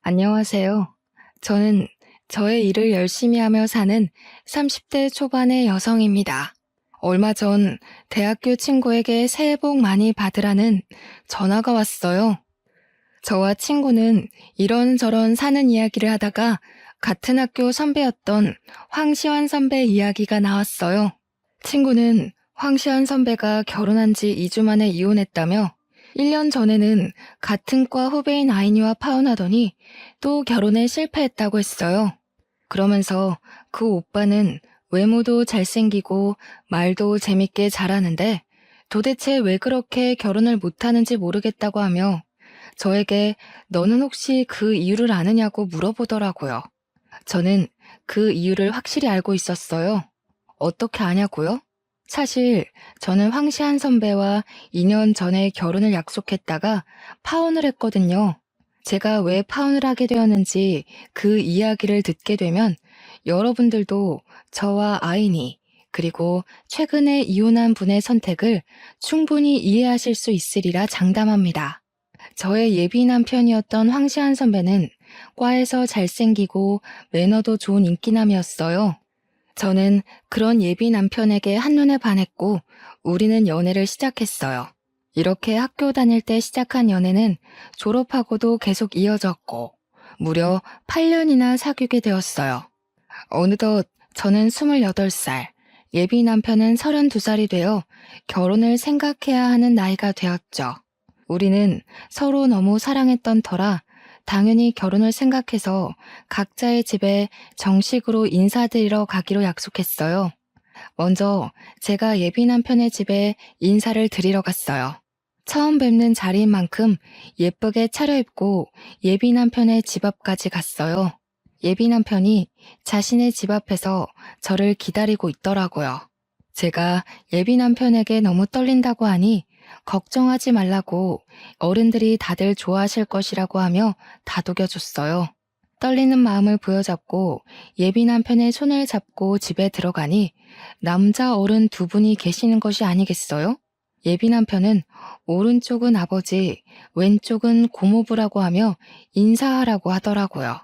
안녕하세요. 저는 저의 일을 열심히 하며 사는 30대 초반의 여성입니다. 얼마 전 대학교 친구에게 새해 복 많이 받으라는 전화가 왔어요. 저와 친구는 이런저런 사는 이야기를 하다가 같은 학교 선배였던 황시환 선배 이야기가 나왔어요. 친구는 황시환 선배가 결혼한 지 2주 만에 이혼했다며 1년 전에는 같은 과 후배인 아이니와 파혼하더니 또 결혼에 실패했다고 했어요. 그러면서 그 오빠는 외모도 잘생기고 말도 재밌게 잘하는데 도대체 왜 그렇게 결혼을 못하는지 모르겠다고 하며 저에게 너는 혹시 그 이유를 아느냐고 물어보더라고요. 저는 그 이유를 확실히 알고 있었어요. 어떻게 아냐고요? 사실 저는 황시한 선배와 2년 전에 결혼을 약속했다가 파혼을 했거든요. 제가 왜 파혼을 하게 되었는지 그 이야기를 듣게 되면 여러분들도 저와 아이니 그리고 최근에 이혼한 분의 선택을 충분히 이해하실 수 있으리라 장담합니다. 저의 예비 남편이었던 황시한 선배는 과에서 잘생기고 매너도 좋은 인기남이었어요. 저는 그런 예비 남편에게 한눈에 반했고 우리는 연애를 시작했어요. 이렇게 학교 다닐 때 시작한 연애는 졸업하고도 계속 이어졌고 무려 8년이나 사귀게 되었어요. 어느덧 저는 28살, 예비 남편은 32살이 되어 결혼을 생각해야 하는 나이가 되었죠. 우리는 서로 너무 사랑했던 터라 당연히 결혼을 생각해서 각자의 집에 정식으로 인사드리러 가기로 약속했어요. 먼저 제가 예비 남편의 집에 인사를 드리러 갔어요. 처음 뵙는 자리인 만큼 예쁘게 차려입고 예비 남편의 집 앞까지 갔어요. 예비 남편이 자신의 집 앞에서 저를 기다리고 있더라고요. 제가 예비 남편에게 너무 떨린다고 하니 걱정하지 말라고 어른들이 다들 좋아하실 것이라고 하며 다독여줬어요. 떨리는 마음을 부여잡고 예비 남편의 손을 잡고 집에 들어가니 남자 어른 두 분이 계시는 것이 아니겠어요? 예비 남편은 오른쪽은 아버지, 왼쪽은 고모부라고 하며 인사하라고 하더라고요.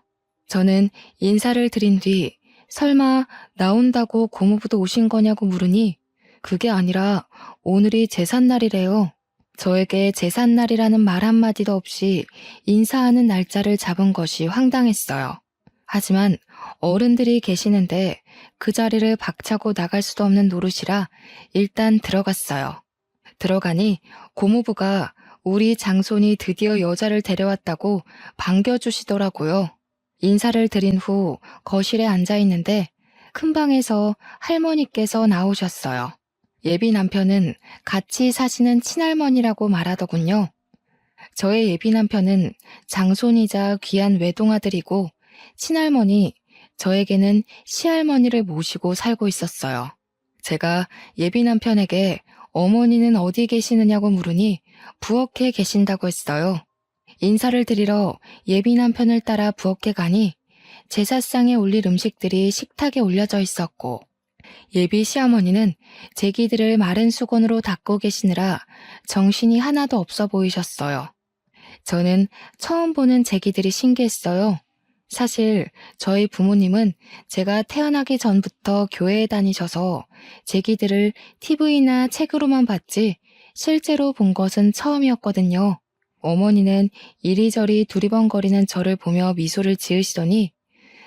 저는 인사를 드린 뒤 설마 나온다고 고모부도 오신 거냐고 물으니 그게 아니라 오늘이 제삿날이래요. 저에게 제삿날이라는 말 한마디도 없이 인사하는 날짜를 잡은 것이 황당했어요. 하지만 어른들이 계시는데 그 자리를 박차고 나갈 수도 없는 노릇이라 일단 들어갔어요. 들어가니 고모부가 우리 장손이 드디어 여자를 데려왔다고 반겨주시더라고요. 인사를 드린 후 거실에 앉아 있는데 큰 방에서 할머니께서 나오셨어요. 예비 남편은 같이 사시는 친할머니라고 말하더군요. 저의 예비 남편은 장손이자 귀한 외동아들이고 친할머니, 저에게는 시할머니를 모시고 살고 있었어요. 제가 예비 남편에게 어머니는 어디 계시느냐고 물으니 부엌에 계신다고 했어요. 인사를 드리러 예비 남편을 따라 부엌에 가니 제사상에 올릴 음식들이 식탁에 올려져 있었고 예비 시어머니는 제기들을 마른 수건으로 닦고 계시느라 정신이 하나도 없어 보이셨어요. 저는 처음 보는 제기들이 신기했어요. 사실 저희 부모님은 제가 태어나기 전부터 교회에 다니셔서 제기들을 TV나 책으로만 봤지 실제로 본 것은 처음이었거든요. 어머니는 이리저리 두리번거리는 저를 보며 미소를 지으시더니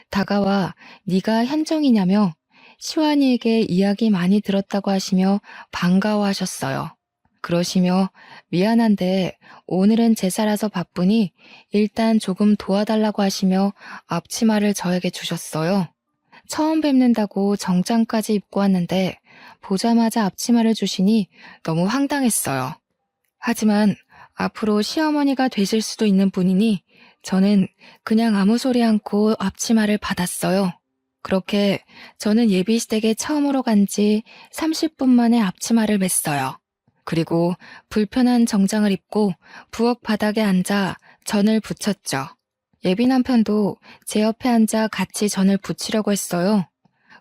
다가와 네가 현정이냐며 시완이에게 이야기 많이 들었다고 하시며 반가워하셨어요. 그러시며 미안한데 오늘은 제사라서 바쁘니 일단 조금 도와달라고 하시며 앞치마를 저에게 주셨어요. 처음 뵙는다고 정장까지 입고 왔는데 보자마자 앞치마를 주시니 너무 황당했어요. 하지만 앞으로 시어머니가 되실 수도 있는 분이니 저는 그냥 아무 소리 않고 앞치마를 받았어요. 그렇게 저는 예비시댁에 처음으로 간 지 30분 만에 앞치마를 맸어요. 그리고 불편한 정장을 입고 부엌 바닥에 앉아 전을 부쳤죠. 예비 남편도 제 옆에 앉아 같이 전을 부치려고 했어요.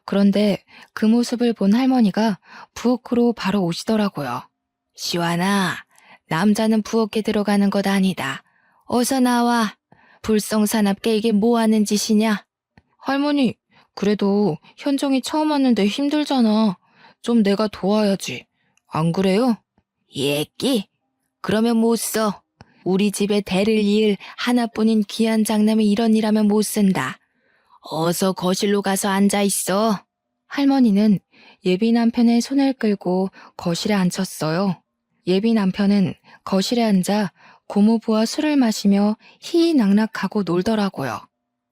그런데 그 모습을 본 할머니가 부엌으로 바로 오시더라고요. 시완아, 남자는 부엌에 들어가는 것 아니다. 어서 나와. 불성사납게 이게 뭐 하는 짓이냐? 할머니, 그래도 현정이 처음 왔는데 힘들잖아. 좀 내가 도와야지. 안 그래요? 예끼? 그러면 못 써. 우리 집에 대를 이을 하나뿐인 귀한 장남이 이런 일하면 못 쓴다. 어서 거실로 가서 앉아 있어. 할머니는 예비 남편의 손을 끌고 거실에 앉혔어요. 예비 남편은 거실에 앉아 고모부와 술을 마시며 희희낙낙하고 놀더라고요.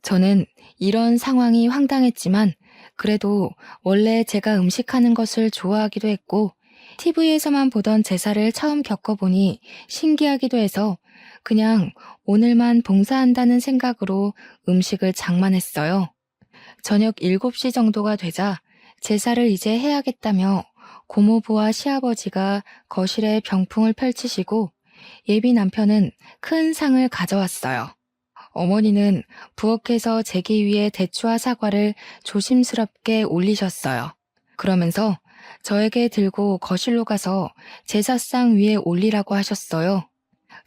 저는 이런 상황이 황당했지만 그래도 원래 제가 음식하는 것을 좋아하기도 했고 TV에서만 보던 제사를 처음 겪어보니 신기하기도 해서 그냥 오늘만 봉사한다는 생각으로 음식을 장만했어요. 저녁 7시 정도가 되자 제사를 이제 해야겠다며 고모부와 시아버지가 거실에 병풍을 펼치시고 예비 남편은 큰 상을 가져왔어요. 어머니는 부엌에서 제기 위에 대추와 사과를 조심스럽게 올리셨어요. 그러면서 저에게 들고 거실로 가서 제사상 위에 올리라고 하셨어요.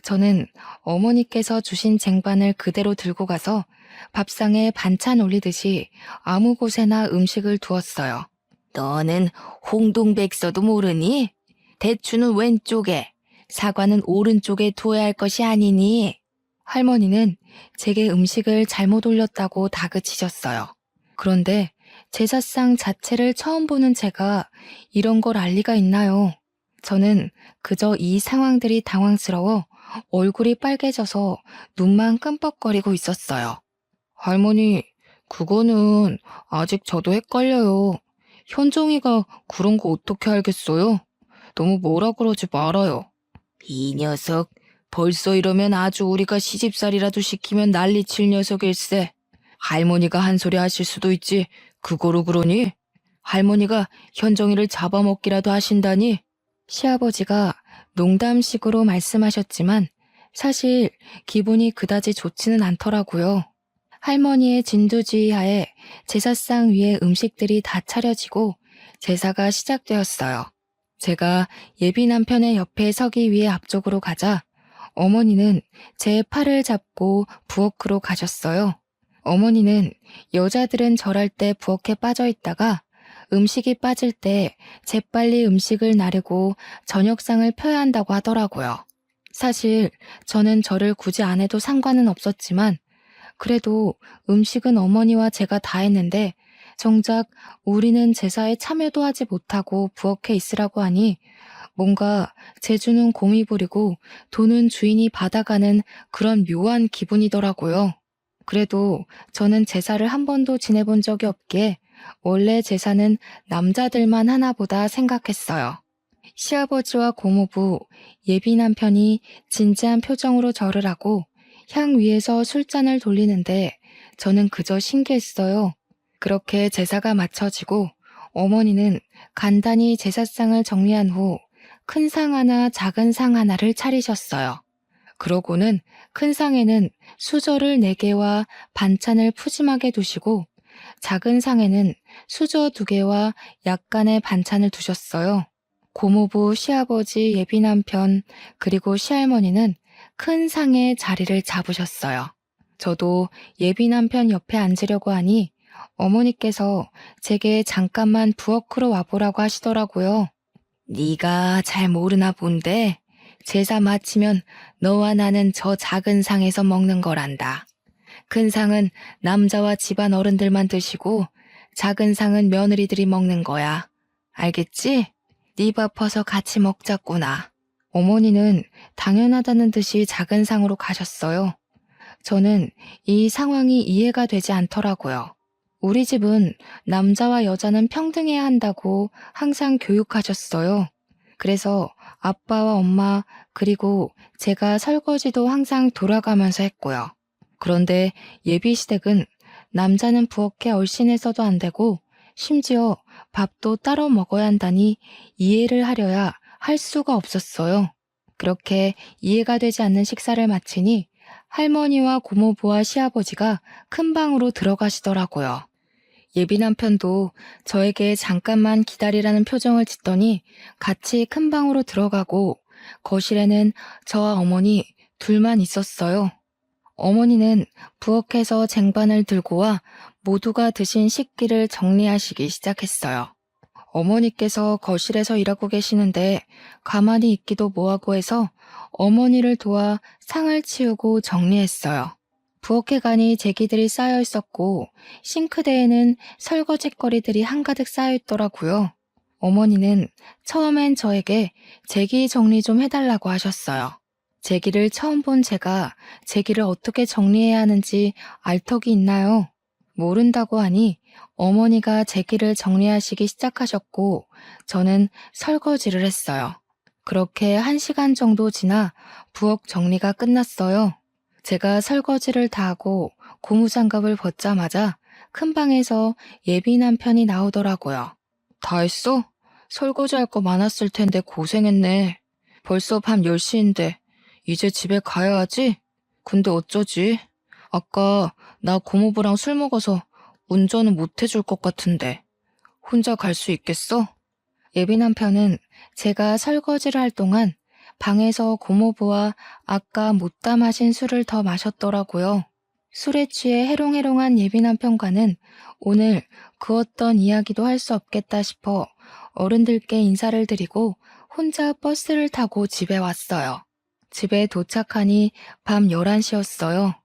저는 어머니께서 주신 쟁반을 그대로 들고 가서 밥상에 반찬 올리듯이 아무 곳에나 음식을 두었어요. 너는 홍동백서도 모르니? 대추는 왼쪽에, 사과는 오른쪽에 두어야 할 것이 아니니? 할머니는 제게 음식을 잘못 올렸다고 다그치셨어요. 그런데 제사상 자체를 처음 보는 제가 이런 걸 알 리가 있나요? 저는 그저 이 상황들이 당황스러워 얼굴이 빨개져서 눈만 끔뻑거리고 있었어요. 할머니, 그거는 아직 저도 헷갈려요. 현정이가 그런 거 어떻게 알겠어요? 너무 뭐라 그러지 말아요. 이 녀석, 벌써 이러면 아주 우리가 시집살이라도 시키면 난리칠 녀석일세. 할머니가 한 소리 하실 수도 있지. 그거로 그러니? 할머니가 현정이를 잡아먹기라도 하신다니? 시아버지가 농담식으로 말씀하셨지만 사실 기분이 그다지 좋지는 않더라고요. 할머니의 진두지휘하에 제사상 위에 음식들이 다 차려지고 제사가 시작되었어요. 제가 예비 남편의 옆에 서기 위해 앞쪽으로 가자 어머니는 제 팔을 잡고 부엌으로 가셨어요. 어머니는 여자들은 절할 때 부엌에 빠져 있다가 음식이 빠질 때 재빨리 음식을 나르고 저녁상을 펴야 한다고 하더라고요. 사실 저는 절을 굳이 안 해도 상관은 없었지만 그래도 음식은 어머니와 제가 다 했는데 정작 우리는 제사에 참여도 하지 못하고 부엌에 있으라고 하니 뭔가 제주는 곰이 부리고 돈은 주인이 받아가는 그런 묘한 기분이더라고요. 그래도 저는 제사를 한 번도 지내본 적이 없기에 원래 제사는 남자들만 하나 보다 생각했어요. 시아버지와 고모부, 예비 남편이 진지한 표정으로 절을 하고 향 위에서 술잔을 돌리는데 저는 그저 신기했어요. 그렇게 제사가 마쳐지고 어머니는 간단히 제사상을 정리한 후 큰 상 하나, 작은 상 하나를 차리셨어요. 그러고는 큰 상에는 수저를 4개와 반찬을 푸짐하게 두시고 작은 상에는 수저 2개와 약간의 반찬을 두셨어요. 고모부, 시아버지, 예비 남편, 그리고 시할머니는 큰 상에 자리를 잡으셨어요. 저도 예비 남편 옆에 앉으려고 하니 어머니께서 제게 잠깐만 부엌으로 와보라고 하시더라고요. 네가 잘 모르나 본데 제사 마치면 너와 나는 저 작은 상에서 먹는 거란다. 큰 상은 남자와 집안 어른들만 드시고 작은 상은 며느리들이 먹는 거야. 알겠지? 네 밥 퍼서 같이 먹자꾸나. 어머니는 당연하다는 듯이 작은 상으로 가셨어요. 저는 이 상황이 이해가 되지 않더라고요. 우리 집은 남자와 여자는 평등해야 한다고 항상 교육하셨어요. 그래서 아빠와 엄마 그리고 제가 설거지도 항상 돌아가면서 했고요. 그런데 예비시댁은 남자는 부엌에 얼씬해서도 안 되고 심지어 밥도 따로 먹어야 한다니 이해를 하려야 할 수가 없었어요. 그렇게 이해가 되지 않는 식사를 마치니 할머니와 고모부와 시아버지가 큰 방으로 들어가시더라고요. 예비 남편도 저에게 잠깐만 기다리라는 표정을 짓더니 같이 큰 방으로 들어가고 거실에는 저와 어머니 둘만 있었어요. 어머니는 부엌에서 쟁반을 들고 와 모두가 드신 식기를 정리하시기 시작했어요. 어머니께서 거실에서 일하고 계시는데 가만히 있기도 뭐하고 해서 어머니를 도와 상을 치우고 정리했어요. 부엌에 가니 제기들이 쌓여 있었고 싱크대에는 설거지거리들이 한가득 쌓여 있더라고요. 어머니는 처음엔 저에게 제기 정리 좀 해달라고 하셨어요. 제기를 처음 본 제가 제기를 어떻게 정리해야 하는지 알 턱이 있나요? 모른다고 하니 어머니가 제기를 정리하시기 시작하셨고 저는 설거지를 했어요. 그렇게 1시간 정도 지나 부엌 정리가 끝났어요. 제가 설거지를 다 하고 고무장갑을 벗자마자 큰 방에서 예비 남편이 나오더라고요. 다 했어? 설거지할 거 많았을 텐데 고생했네. 벌써 밤 10시인데 이제 집에 가야지? 근데 어쩌지? 아까 나 고모부랑 술 먹어서 운전은 못 해줄 것 같은데 혼자 갈 수 있겠어? 예비 남편은 제가 설거지를 할 동안 방에서 고모부와 아까 못다 마신 술을 더 마셨더라고요. 술에 취해 해롱해롱한 예비 남편과는 오늘 그 어떤 이야기도 할 수 없겠다 싶어 어른들께 인사를 드리고 혼자 버스를 타고 집에 왔어요. 집에 도착하니 밤 11시였어요.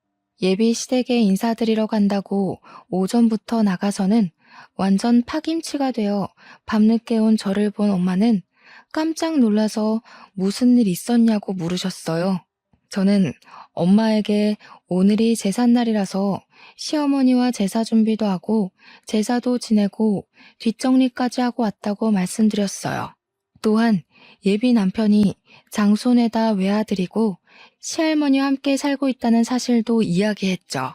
예비 시댁에 인사드리러 간다고 오전부터 나가서는 완전 파김치가 되어 밤늦게 온 저를 본 엄마는 깜짝 놀라서 무슨 일 있었냐고 물으셨어요. 저는 엄마에게 오늘이 제삿날이라서 시어머니와 제사 준비도 하고 제사도 지내고 뒷정리까지 하고 왔다고 말씀드렸어요. 또한 예비 남편이 장손에다 외아들이고 시할머니와 함께 살고 있다는 사실도 이야기했죠.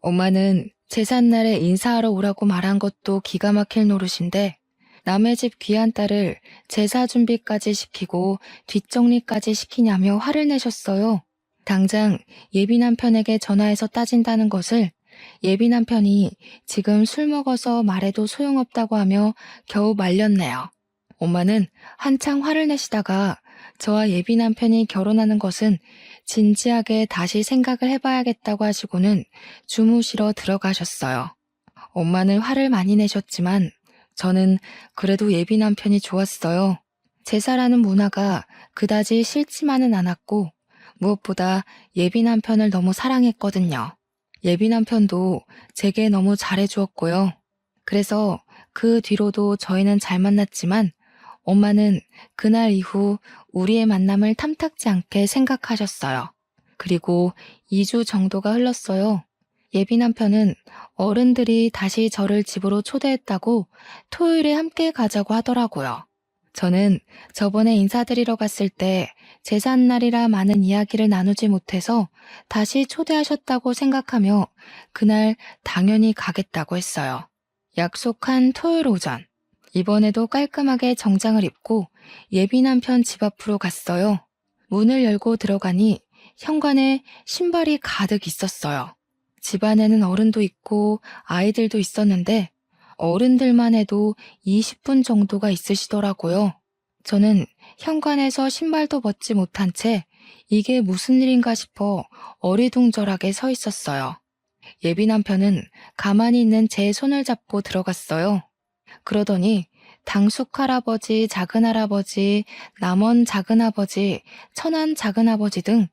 엄마는 제삿날에 인사하러 오라고 말한 것도 기가 막힐 노릇인데 남의 집 귀한 딸을 제사 준비까지 시키고 뒷정리까지 시키냐며 화를 내셨어요. 당장 예비 남편에게 전화해서 따진다는 것을 예비 남편이 지금 술 먹어서 말해도 소용없다고 하며 겨우 말렸네요. 엄마는 한창 화를 내시다가 저와 예비 남편이 결혼하는 것은 진지하게 다시 생각을 해봐야겠다고 하시고는 주무시러 들어가셨어요. 엄마는 화를 많이 내셨지만 저는 그래도 예비 남편이 좋았어요. 제사라는 문화가 그다지 싫지만은 않았고 무엇보다 예비 남편을 너무 사랑했거든요. 예비 남편도 제게 너무 잘해주었고요. 그래서 그 뒤로도 저희는 잘 만났지만 엄마는 그날 이후 우리의 만남을 탐탁지 않게 생각하셨어요. 그리고 2주 정도가 흘렀어요. 예비 남편은 어른들이 다시 저를 집으로 초대했다고 토요일에 함께 가자고 하더라고요. 저는 저번에 인사드리러 갔을 때 제삿날이라 많은 이야기를 나누지 못해서 다시 초대하셨다고 생각하며 그날 당연히 가겠다고 했어요. 약속한 토요일 오전. 이번에도 깔끔하게 정장을 입고 예비 남편 집 앞으로 갔어요. 문을 열고 들어가니 현관에 신발이 가득 있었어요. 집 안에는 어른도 있고 아이들도 있었는데 어른들만 해도 20분 정도가 있으시더라고요. 저는 현관에서 신발도 벗지 못한 채 이게 무슨 일인가 싶어 어리둥절하게 서 있었어요. 예비 남편은 가만히 있는 제 손을 잡고 들어갔어요. 그러더니 당숙 할아버지, 작은 할아버지, 남원 작은 아버지, 천안 작은 아버지 등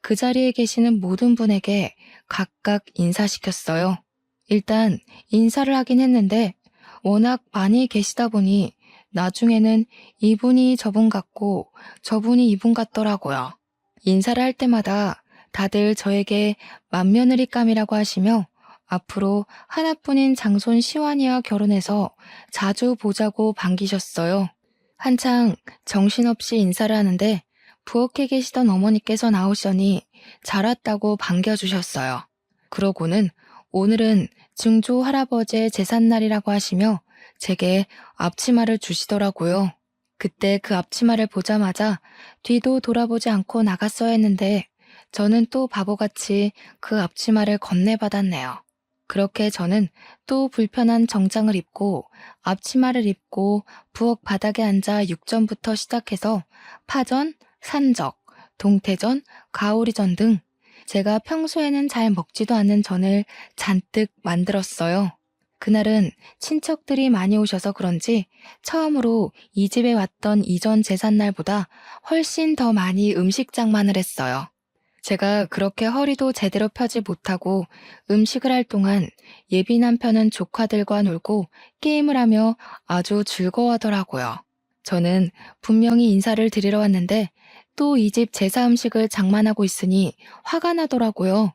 그 자리에 계시는 모든 분에게 각각 인사시켰어요. 일단 인사를 하긴 했는데 워낙 많이 계시다 보니 나중에는 이분이 저분 같고 저분이 이분 같더라고요. 인사를 할 때마다 다들 저에게 맏며느리감이라고 하시며 앞으로 하나뿐인 장손 시완이와 결혼해서 자주 보자고 반기셨어요. 한창 정신없이 인사를 하는데 부엌에 계시던 어머니께서 나오시더니 잘 왔다고 반겨주셨어요. 그러고는 오늘은 증조 할아버지의 제삿날이라고 하시며 제게 앞치마를 주시더라고요. 그때 그 앞치마를 보자마자 뒤도 돌아보지 않고 나갔어야 했는데 저는 또 바보같이 그 앞치마를 건네받았네요. 그렇게 저는 또 불편한 정장을 입고 앞치마를 입고 부엌 바닥에 앉아 육전부터 시작해서 파전, 산적, 동태전, 가오리전 등 제가 평소에는 잘 먹지도 않는 전을 잔뜩 만들었어요. 그날은 친척들이 많이 오셔서 그런지 처음으로 이 집에 왔던 이전 제삿날보다 훨씬 더 많이 음식 장만을 했어요. 제가 그렇게 허리도 제대로 펴지 못하고 음식을 할 동안 예비 남편은 조카들과 놀고 게임을 하며 아주 즐거워하더라고요. 저는 분명히 인사를 드리러 왔는데 또 이 집 제사 음식을 장만하고 있으니 화가 나더라고요.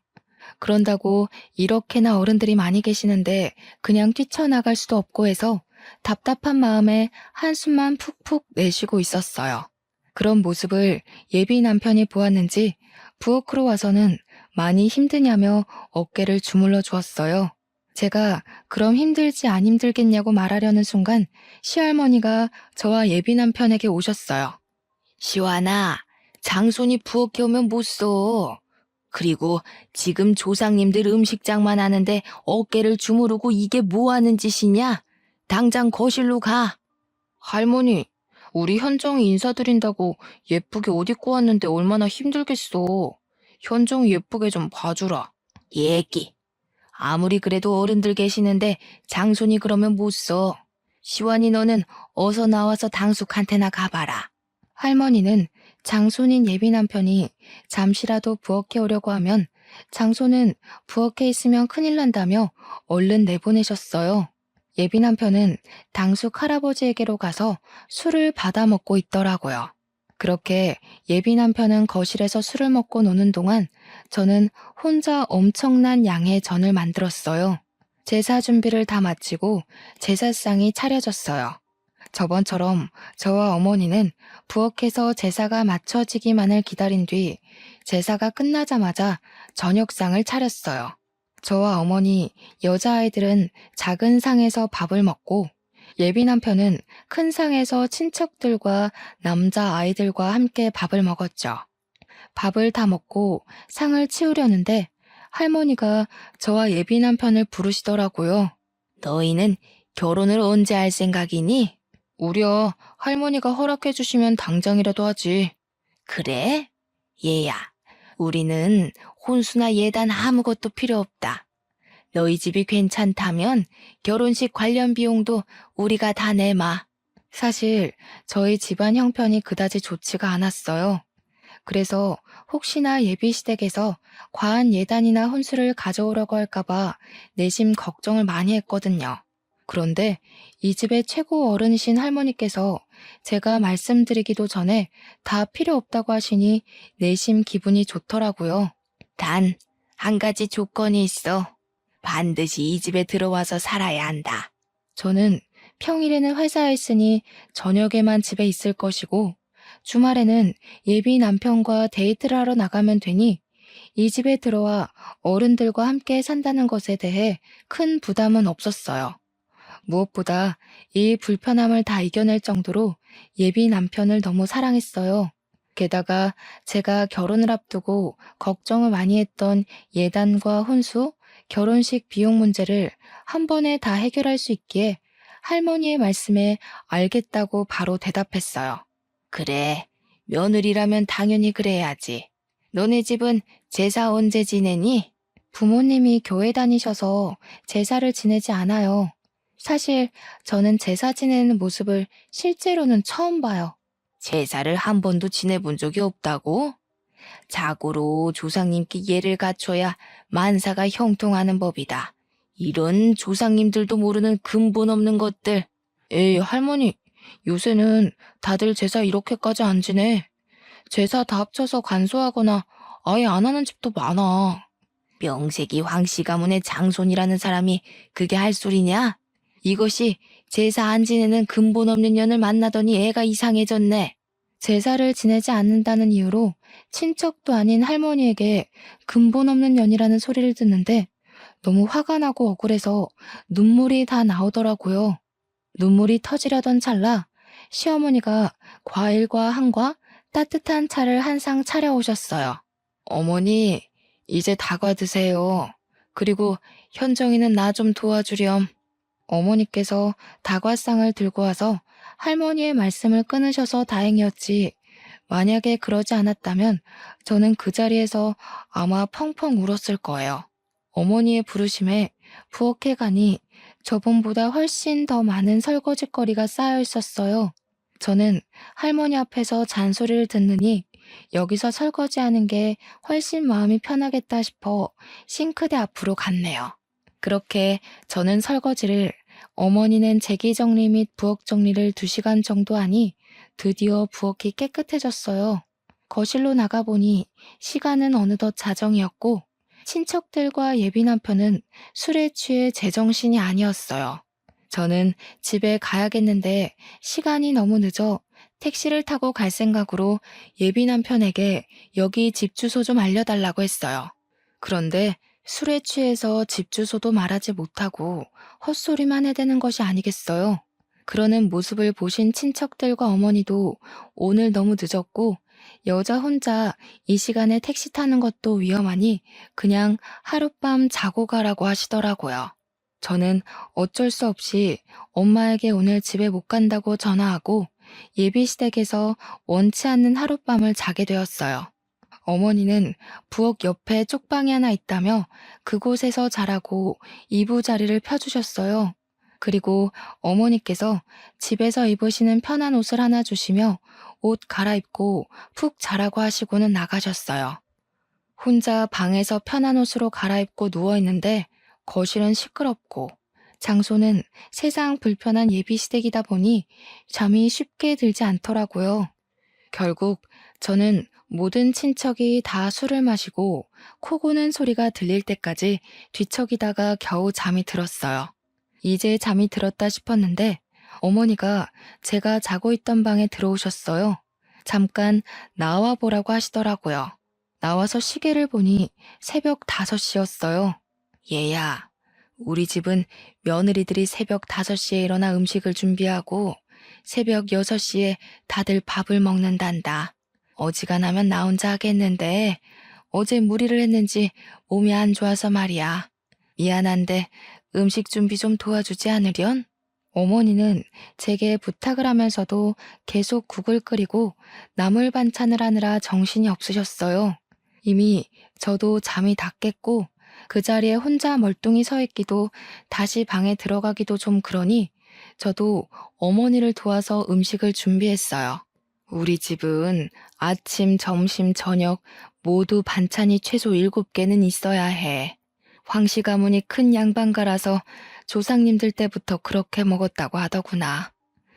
그런다고 이렇게나 어른들이 많이 계시는데 그냥 뛰쳐나갈 수도 없고 해서 답답한 마음에 한숨만 푹푹 내쉬고 있었어요. 그런 모습을 예비 남편이 보았는지 부엌으로 와서는 많이 힘드냐며 어깨를 주물러 주었어요. 제가 그럼 힘들지 안 힘들겠냐고 말하려는 순간 시할머니가 저와 예비 남편에게 오셨어요. 시완아, 장손이 부엌에 오면 못 써. 그리고 지금 조상님들 음식장만 하는데 어깨를 주무르고 이게 뭐 하는 짓이냐? 당장 거실로 가. 할머니, 우리 현정이 인사드린다고 예쁘게 옷 입고 왔는데 얼마나 힘들겠어. 현정이 예쁘게 좀 봐주라. 얘기. 아무리 그래도 어른들 계시는데 장손이 그러면 못 써. 시완이 너는 어서 나와서 당숙한테나 가봐라. 할머니는 장손인 예비 남편이 잠시라도 부엌에 오려고 하면 장손은 부엌에 있으면 큰일 난다며 얼른 내보내셨어요. 예비 남편은 당숙 할아버지에게로 가서 술을 받아 먹고 있더라고요. 그렇게 예비 남편은 거실에서 술을 먹고 노는 동안 저는 혼자 엄청난 양의 전을 만들었어요. 제사 준비를 다 마치고 제사상이 차려졌어요. 저번처럼 저와 어머니는 부엌에서 제사가 마쳐지기만을 기다린 뒤 제사가 끝나자마자 저녁상을 차렸어요. 저와 어머니, 여자아이들은 작은 상에서 밥을 먹고 예비 남편은 큰 상에서 친척들과 남자아이들과 함께 밥을 먹었죠. 밥을 다 먹고 상을 치우려는데 할머니가 저와 예비 남편을 부르시더라고요. 너희는 결혼을 언제 할 생각이니? 우려 할머니가 허락해 주시면 당장이라도 하지. 그래? 얘야, 우리는 혼수나 예단 아무것도 필요 없다. 너희 집이 괜찮다면 결혼식 관련 비용도 우리가 다 내마. 사실 저희 집안 형편이 그다지 좋지가 않았어요. 그래서 혹시나 예비시댁에서 과한 예단이나 혼수를 가져오려고 할까봐 내심 걱정을 많이 했거든요. 그런데 이 집의 최고 어른이신 할머니께서 제가 말씀드리기도 전에 다 필요 없다고 하시니 내심 기분이 좋더라고요. 단, 한 가지 조건이 있어. 반드시 이 집에 들어와서 살아야 한다. 저는 평일에는 회사에 있으니 저녁에만 집에 있을 것이고 주말에는 예비 남편과 데이트를 하러 나가면 되니 이 집에 들어와 어른들과 함께 산다는 것에 대해 큰 부담은 없었어요. 무엇보다 이 불편함을 다 이겨낼 정도로 예비 남편을 너무 사랑했어요. 게다가 제가 결혼을 앞두고 걱정을 많이 했던 예단과 혼수, 결혼식 비용 문제를 한 번에 다 해결할 수 있기에 할머니의 말씀에 알겠다고 바로 대답했어요. 그래, 며느리라면 당연히 그래야지. 너네 집은 제사 언제 지내니? 부모님이 교회 다니셔서 제사를 지내지 않아요. 사실 저는 제사 지내는 모습을 실제로는 처음 봐요. 제사를 한 번도 지내본 적이 없다고? 자고로 조상님께 예를 갖춰야 만사가 형통하는 법이다. 이런 조상님들도 모르는 근본 없는 것들. 에이, 할머니, 요새는 다들 제사 이렇게까지 안 지내. 제사 다 합쳐서 간소하거나 아예 안 하는 집도 많아. 명색이 황씨 가문의 장손이라는 사람이 그게 할 소리냐? 이것이 제사 안 지내는 근본 없는 년을 만나더니 애가 이상해졌네. 제사를 지내지 않는다는 이유로 친척도 아닌 할머니에게 근본 없는 년이라는 소리를 듣는데 너무 화가 나고 억울해서 눈물이 다 나오더라고요. 눈물이 터지려던 찰나 시어머니가 과일과 한과 따뜻한 차를 한 상 차려오셨어요. 어머니, 이제 다과 드세요. 그리고 현정이는 나 좀 도와주렴. 어머니께서 다과상을 들고 와서 할머니의 말씀을 끊으셔서 다행이었지 만약에 그러지 않았다면 저는 그 자리에서 아마 펑펑 울었을 거예요. 어머니의 부르심에 부엌에 가니 저번보다 훨씬 더 많은 설거지거리가 쌓여 있었어요. 저는 할머니 앞에서 잔소리를 듣느니 여기서 설거지하는 게 훨씬 마음이 편하겠다 싶어 싱크대 앞으로 갔네요. 그렇게 저는 설거지를, 어머니는 제기 정리 및 부엌 정리를 2시간 정도 하니 드디어 부엌이 깨끗해졌어요. 거실로 나가보니 시간은 어느덧 자정이었고 친척들과 예비 남편은 술에 취해 제정신이 아니었어요. 저는 집에 가야겠는데 시간이 너무 늦어 택시를 타고 갈 생각으로 예비 남편에게 여기 집 주소 좀 알려달라고 했어요. 그런데 술에 취해서 집 주소도 말하지 못하고 헛소리만 해대는 것이 아니겠어요. 그러는 모습을 보신 친척들과 어머니도 오늘 너무 늦었고 여자 혼자 이 시간에 택시 타는 것도 위험하니 그냥 하룻밤 자고 가라고 하시더라고요. 저는 어쩔 수 없이 엄마에게 오늘 집에 못 간다고 전화하고 예비시댁에서 원치 않는 하룻밤을 자게 되었어요. 어머니는 부엌 옆에 쪽방이 하나 있다며 그곳에서 자라고 이부자리를 펴주셨어요. 그리고 어머니께서 집에서 입으시는 편한 옷을 하나 주시며 옷 갈아입고 푹 자라고 하시고는 나가셨어요. 혼자 방에서 편한 옷으로 갈아입고 누워있는데 거실은 시끄럽고 장소는 세상 불편한 예비시댁이다 보니 잠이 쉽게 들지 않더라고요. 결국 저는 모든 친척이 다 술을 마시고 코 고는 소리가 들릴 때까지 뒤척이다가 겨우 잠이 들었어요. 이제 잠이 들었다 싶었는데 어머니가 제가 자고 있던 방에 들어오셨어요. 잠깐 나와 보라고 하시더라고요. 나와서 시계를 보니 새벽 5시였어요. 얘야, 우리 집은 며느리들이 새벽 5시에 일어나 음식을 준비하고 새벽 6시에 다들 밥을 먹는단다. 어지간하면 나 혼자 하겠는데 어제 무리를 했는지 몸이 안 좋아서 말이야. 미안한데 음식 준비 좀 도와주지 않으련? 어머니는 제게 부탁을 하면서도 계속 국을 끓이고 나물 반찬을 하느라 정신이 없으셨어요. 이미 저도 잠이 다 깼고 그 자리에 혼자 멀뚱히 서 있기도 다시 방에 들어가기도 좀 그러니 저도 어머니를 도와서 음식을 준비했어요. 우리 집은 아침, 점심, 저녁 모두 반찬이 최소 7개는 있어야 해. 황씨 가문이 큰 양반가라서 조상님들 때부터 그렇게 먹었다고 하더구나.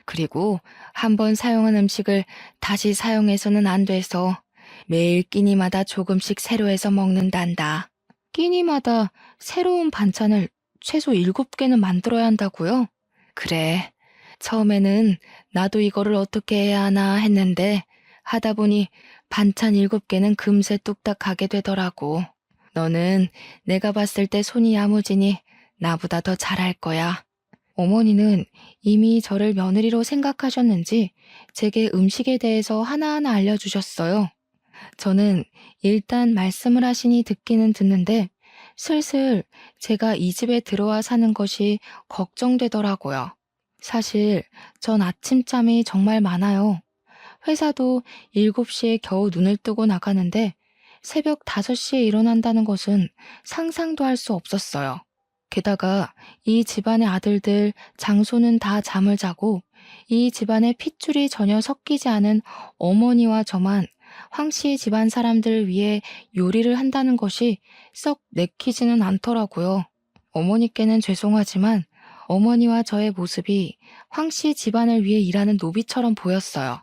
그리고 한번 사용한 음식을 다시 사용해서는 안 돼서 매일 끼니마다 조금씩 새로 해서 먹는단다. 끼니마다 새로운 반찬을 최소 7개는 만들어야 한다고요? 그래. 처음에는 나도 이거를 어떻게 해야 하나 했는데 하다 보니 반찬 7개는 금세 뚝딱 가게 되더라고. 너는 내가 봤을 때 손이 야무지니 나보다 더 잘할 거야. 어머니는 이미 저를 며느리로 생각하셨는지 제게 음식에 대해서 하나하나 알려주셨어요. 저는 일단 말씀을 하시니 듣기는 듣는데 슬슬 제가 이 집에 들어와 사는 것이 걱정되더라고요. 사실 전 아침잠이 정말 많아요. 회사도 7시에 겨우 눈을 뜨고 나가는데 새벽 5시에 일어난다는 것은 상상도 할 수 없었어요. 게다가 이 집안의 아들들, 장소는 다 잠을 자고 이 집안의 핏줄이 전혀 섞이지 않은 어머니와 저만 황씨 집안 사람들을 위해 요리를 한다는 것이 썩 내키지는 않더라고요. 어머니께는 죄송하지만 어머니와 저의 모습이 황씨 집안을 위해 일하는 노비처럼 보였어요.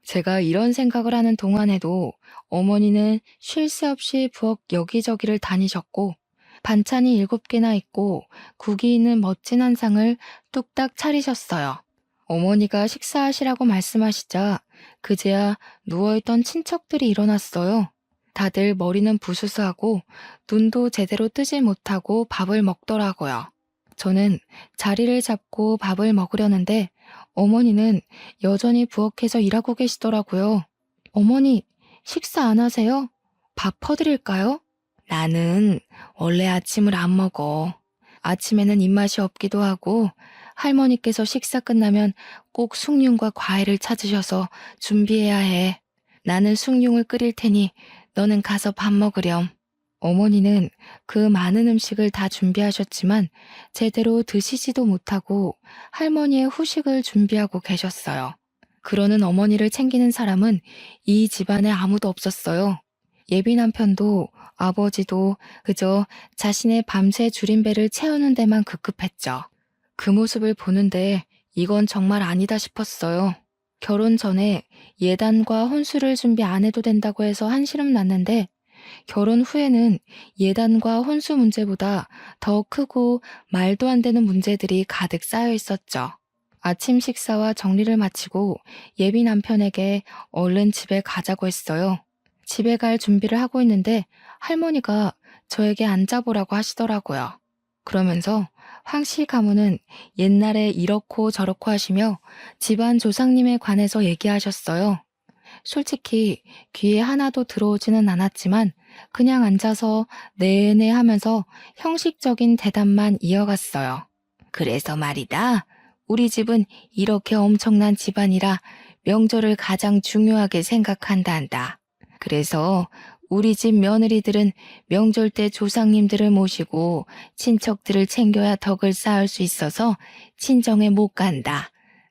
제가 이런 생각을 하는 동안에도 어머니는 쉴 새 없이 부엌 여기저기를 다니셨고 반찬이 7개나 있고 국이 있는 멋진 한 상을 뚝딱 차리셨어요. 어머니가 식사하시라고 말씀하시자 그제야 누워있던 친척들이 일어났어요. 다들 머리는 부스스하고 눈도 제대로 뜨지 못하고 밥을 먹더라고요. 저는 자리를 잡고 밥을 먹으려는데 어머니는 여전히 부엌에서 일하고 계시더라고요. 어머니, 식사 안 하세요? 밥 퍼드릴까요? 나는 원래 아침을 안 먹어. 아침에는 입맛이 없기도 하고 할머니께서 식사 끝나면 꼭 숭늉과 과일을 찾으셔서 준비해야 해. 나는 숭늉을 끓일 테니 너는 가서 밥 먹으렴. 어머니는 그 많은 음식을 다 준비하셨지만 제대로 드시지도 못하고 할머니의 후식을 준비하고 계셨어요. 그러는 어머니를 챙기는 사람은 이 집안에 아무도 없었어요. 예비 남편도 아버지도 그저 자신의 밤새 줄인 배를 채우는 데만 급급했죠. 그 모습을 보는데 이건 정말 아니다 싶었어요. 결혼 전에 예단과 혼수를 준비 안 해도 된다고 해서 한시름 났는데 결혼 후에는 예단과 혼수 문제보다 더 크고 말도 안 되는 문제들이 가득 쌓여 있었죠. 아침 식사와 정리를 마치고 예비 남편에게 얼른 집에 가자고 했어요. 집에 갈 준비를 하고 있는데 할머니가 저에게 앉아보라고 하시더라고요. 그러면서 황씨 가문은 옛날에 이렇고 저렇고 하시며 집안 조상님에 관해서 얘기하셨어요. 솔직히 귀에 하나도 들어오지는 않았지만 그냥 앉아서 네네 하면서 형식적인 대답만 이어갔어요. 그래서 말이다. 우리 집은 이렇게 엄청난 집안이라 명절을 가장 중요하게 생각한단다. 그래서 우리 집 며느리들은 명절 때 조상님들을 모시고 친척들을 챙겨야 덕을 쌓을 수 있어서 친정에 못 간다.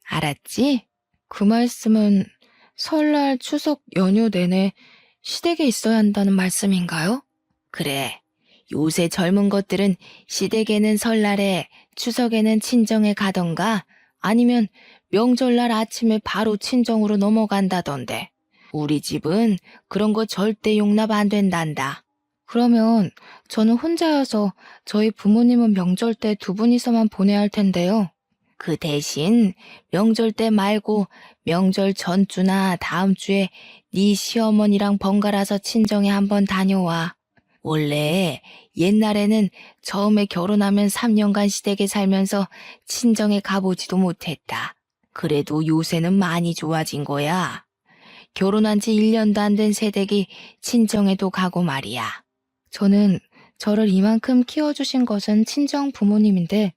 알았지? 그 말씀은 설날 추석 연휴 내내 시댁에 있어야 한다는 말씀인가요? 그래. 요새 젊은 것들은 시댁에는 설날에 추석에는 친정에 가던가 아니면 명절날 아침에 바로 친정으로 넘어간다던데. 우리 집은 그런 거 절대 용납 안 된단다. 그러면 저는 혼자여서 저희 부모님은 명절 때 두 분이서만 보내야 할 텐데요. 그 대신 명절 때 말고 명절 전주나 다음 주에 네 시어머니랑 번갈아서 친정에 한번 다녀와. 원래 옛날에는 처음에 결혼하면 3년간 시댁에 살면서 친정에 가보지도 못했다. 그래도 요새는 많이 좋아진 거야. 결혼한 지 1년도 안 된 새댁이 친정에도 가고 말이야. 저는 저를 이만큼 키워주신 것은 친정 부모님인데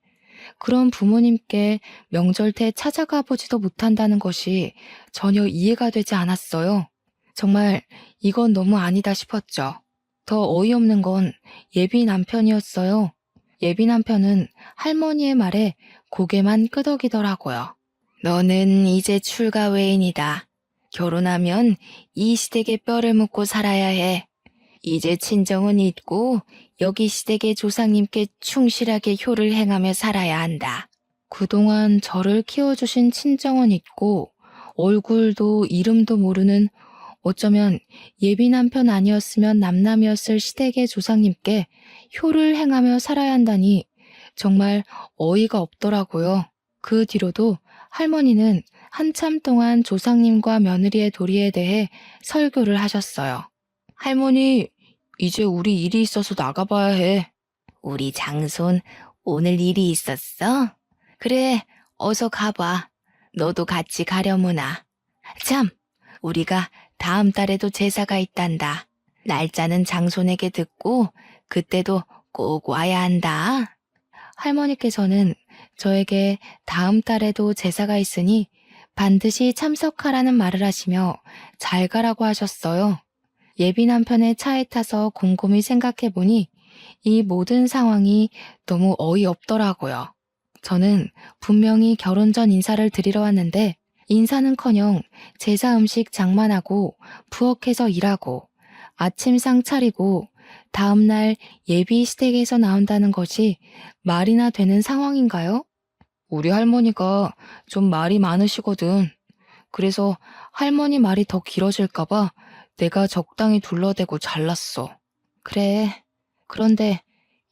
그런 부모님께 명절 때 찾아가 보지도 못한다는 것이 전혀 이해가 되지 않았어요. 정말 이건 너무 아니다 싶었죠. 더 어이없는 건 예비 남편이었어요. 예비 남편은 할머니의 말에 고개만 끄덕이더라고요. 너는 이제 출가 외인이다. 결혼하면 이 시댁에 뼈를 묻고 살아야 해. 이제 친정은 잊고 여기 시댁의 조상님께 충실하게 효를 행하며 살아야 한다. 그동안 저를 키워주신 친정은 잊고 얼굴도 이름도 모르는 어쩌면 예비 남편 아니었으면 남남이었을 시댁의 조상님께 효를 행하며 살아야 한다니 정말 어이가 없더라고요. 그 뒤로도 할머니는 한참 동안 조상님과 며느리의 도리에 대해 설교를 하셨어요. 할머니, 이제 우리 일이 있어서 나가봐야 해. 우리 장손, 오늘 일이 있었어? 그래, 어서 가봐. 너도 같이 가려무나. 참, 우리가 다음 달에도 제사가 있단다. 날짜는 장손에게 듣고 그때도 꼭 와야 한다. 할머니께서는 저에게 다음 달에도 제사가 있으니 반드시 참석하라는 말을 하시며 잘 가라고 하셨어요. 예비 남편의 차에 타서 곰곰이 생각해보니 이 모든 상황이 너무 어이없더라고요. 저는 분명히 결혼 전 인사를 드리러 왔는데 인사는커녕 제사 음식 장만하고 부엌에서 일하고 아침상 차리고 다음날 예비 시댁에서 나온다는 것이 말이나 되는 상황인가요? 우리 할머니가 좀 말이 많으시거든. 그래서 할머니 말이 더 길어질까봐 내가 적당히 둘러대고 잘랐어. 그래. 그런데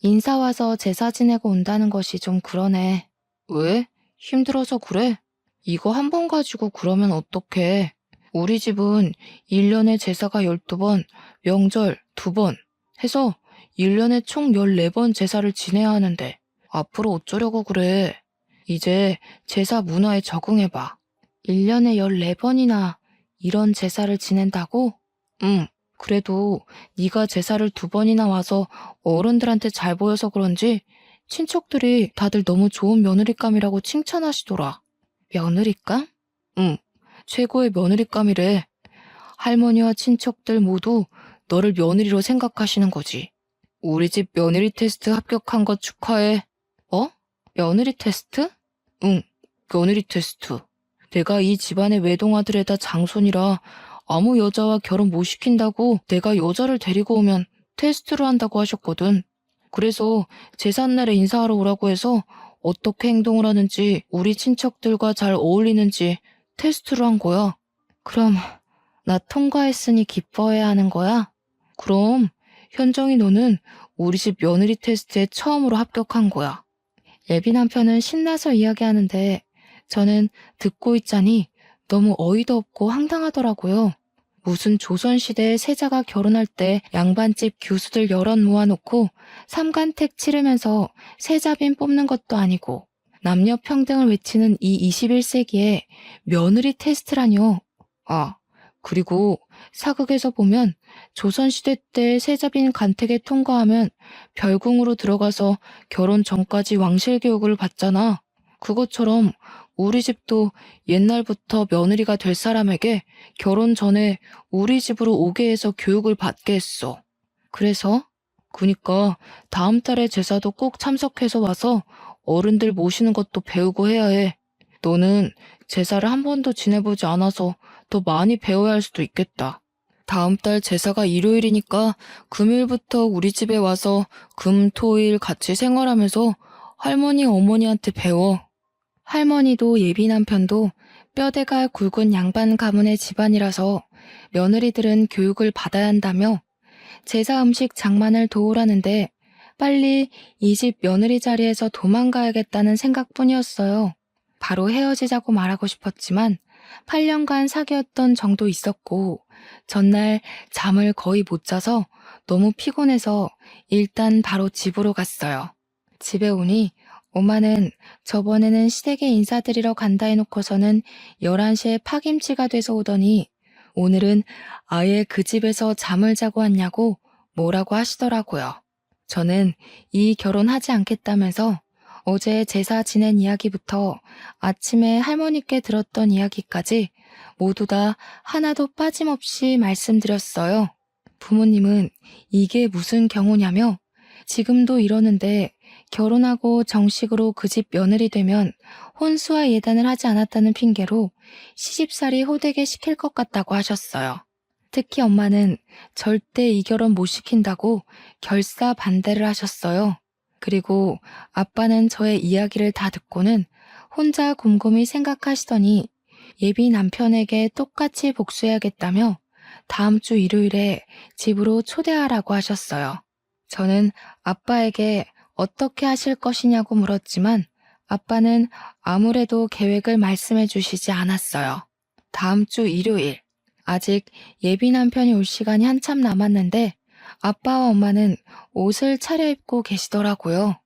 인사 와서 제사 지내고 온다는 것이 좀 그러네. 왜? 힘들어서 그래? 이거 한 번 가지고 그러면 어떡해. 우리 집은 1년에 제사가 12번, 명절 2번 해서 1년에 총 14번 제사를 지내야 하는데 앞으로 어쩌려고 그래. 이제 제사 문화에 적응해봐. 1년에 14번이나 이런 제사를 지낸다고? 응. 그래도 네가 제사를 2번이나 와서 어른들한테 잘 보여서 그런지 친척들이 다들 너무 좋은 며느리감이라고 칭찬하시더라. 며느리감? 응. 최고의 며느리감이래. 할머니와 친척들 모두 너를 며느리로 생각하시는 거지. 우리 집 며느리 테스트 합격한 거 축하해. 어? 며느리 테스트? 응, 며느리 테스트. 내가 이 집안의 외동아들에다 장손이라 아무 여자와 결혼 못 시킨다고 내가 여자를 데리고 오면 테스트를 한다고 하셨거든. 그래서 제삿날에 인사하러 오라고 해서 어떻게 행동을 하는지 우리 친척들과 잘 어울리는지 테스트를 한 거야. 그럼 나 통과했으니 기뻐해야 하는 거야? 그럼 현정이 너는 우리 집 며느리 테스트에 처음으로 합격한 거야. 예비 남편은 신나서 이야기하는데 저는 듣고 있자니 너무 어이도 없고 황당하더라고요. 무슨 조선시대에 세자가 결혼할 때 양반집 교수들 여럿 모아놓고 삼간택 치르면서 세자빈 뽑는 것도 아니고 남녀 평등을 외치는 이 21세기에 며느리 테스트라뇨. 아, 그리고 사극에서 보면 조선시대 때 세자빈 간택에 통과하면 별궁으로 들어가서 결혼 전까지 왕실 교육을 받잖아. 그것처럼 우리 집도 옛날부터 며느리가 될 사람에게 결혼 전에 우리 집으로 오게 해서 교육을 받게 했어. 그래서? 그니까 다음 달에 제사도 꼭 참석해서 와서 어른들 모시는 것도 배우고 해야 해. 너는 제사를 한 번도 지내보지 않아서 더 많이 배워야 할 수도 있겠다. 다음 달 제사가 일요일이니까 금요일부터 우리 집에 와서 금, 토, 일 같이 생활하면서 할머니, 어머니한테 배워. 할머니도 예비 남편도 뼈대가 굵은 양반 가문의 집안이라서 며느리들은 교육을 받아야 한다며 제사 음식 장만을 도우라는데 빨리 이 집 며느리 자리에서 도망가야겠다는 생각뿐이었어요. 바로 헤어지자고 말하고 싶었지만 8년간 사귀었던 정도 있었고 전날 잠을 거의 못 자서 너무 피곤해서 일단 바로 집으로 갔어요. 집에 오니 엄마는 저번에는 시댁에 인사드리러 간다 해놓고서는 11시에 파김치가 돼서 오더니 오늘은 아예 그 집에서 잠을 자고 왔냐고 뭐라고 하시더라고요. 저는 이 결혼하지 않겠다면서 어제 제사 지낸 이야기부터 아침에 할머니께 들었던 이야기까지 모두 다 하나도 빠짐없이 말씀드렸어요. 부모님은 이게 무슨 경우냐며 지금도 이러는데 결혼하고 정식으로 그 집 며느리 되면 혼수와 예단을 하지 않았다는 핑계로 시집살이 호되게 시킬 것 같다고 하셨어요. 특히 엄마는 절대 이 결혼 못 시킨다고 결사 반대를 하셨어요. 그리고 아빠는 저의 이야기를 다 듣고는 혼자 곰곰이 생각하시더니 예비 남편에게 똑같이 복수해야겠다며 다음 주 일요일에 집으로 초대하라고 하셨어요. 저는 아빠에게 어떻게 하실 것이냐고 물었지만 아빠는 아무래도 계획을 말씀해 주시지 않았어요. 다음 주 일요일, 아직 예비 남편이 올 시간이 한참 남았는데 아빠와 엄마는 옷을 차려입고 계시더라고요.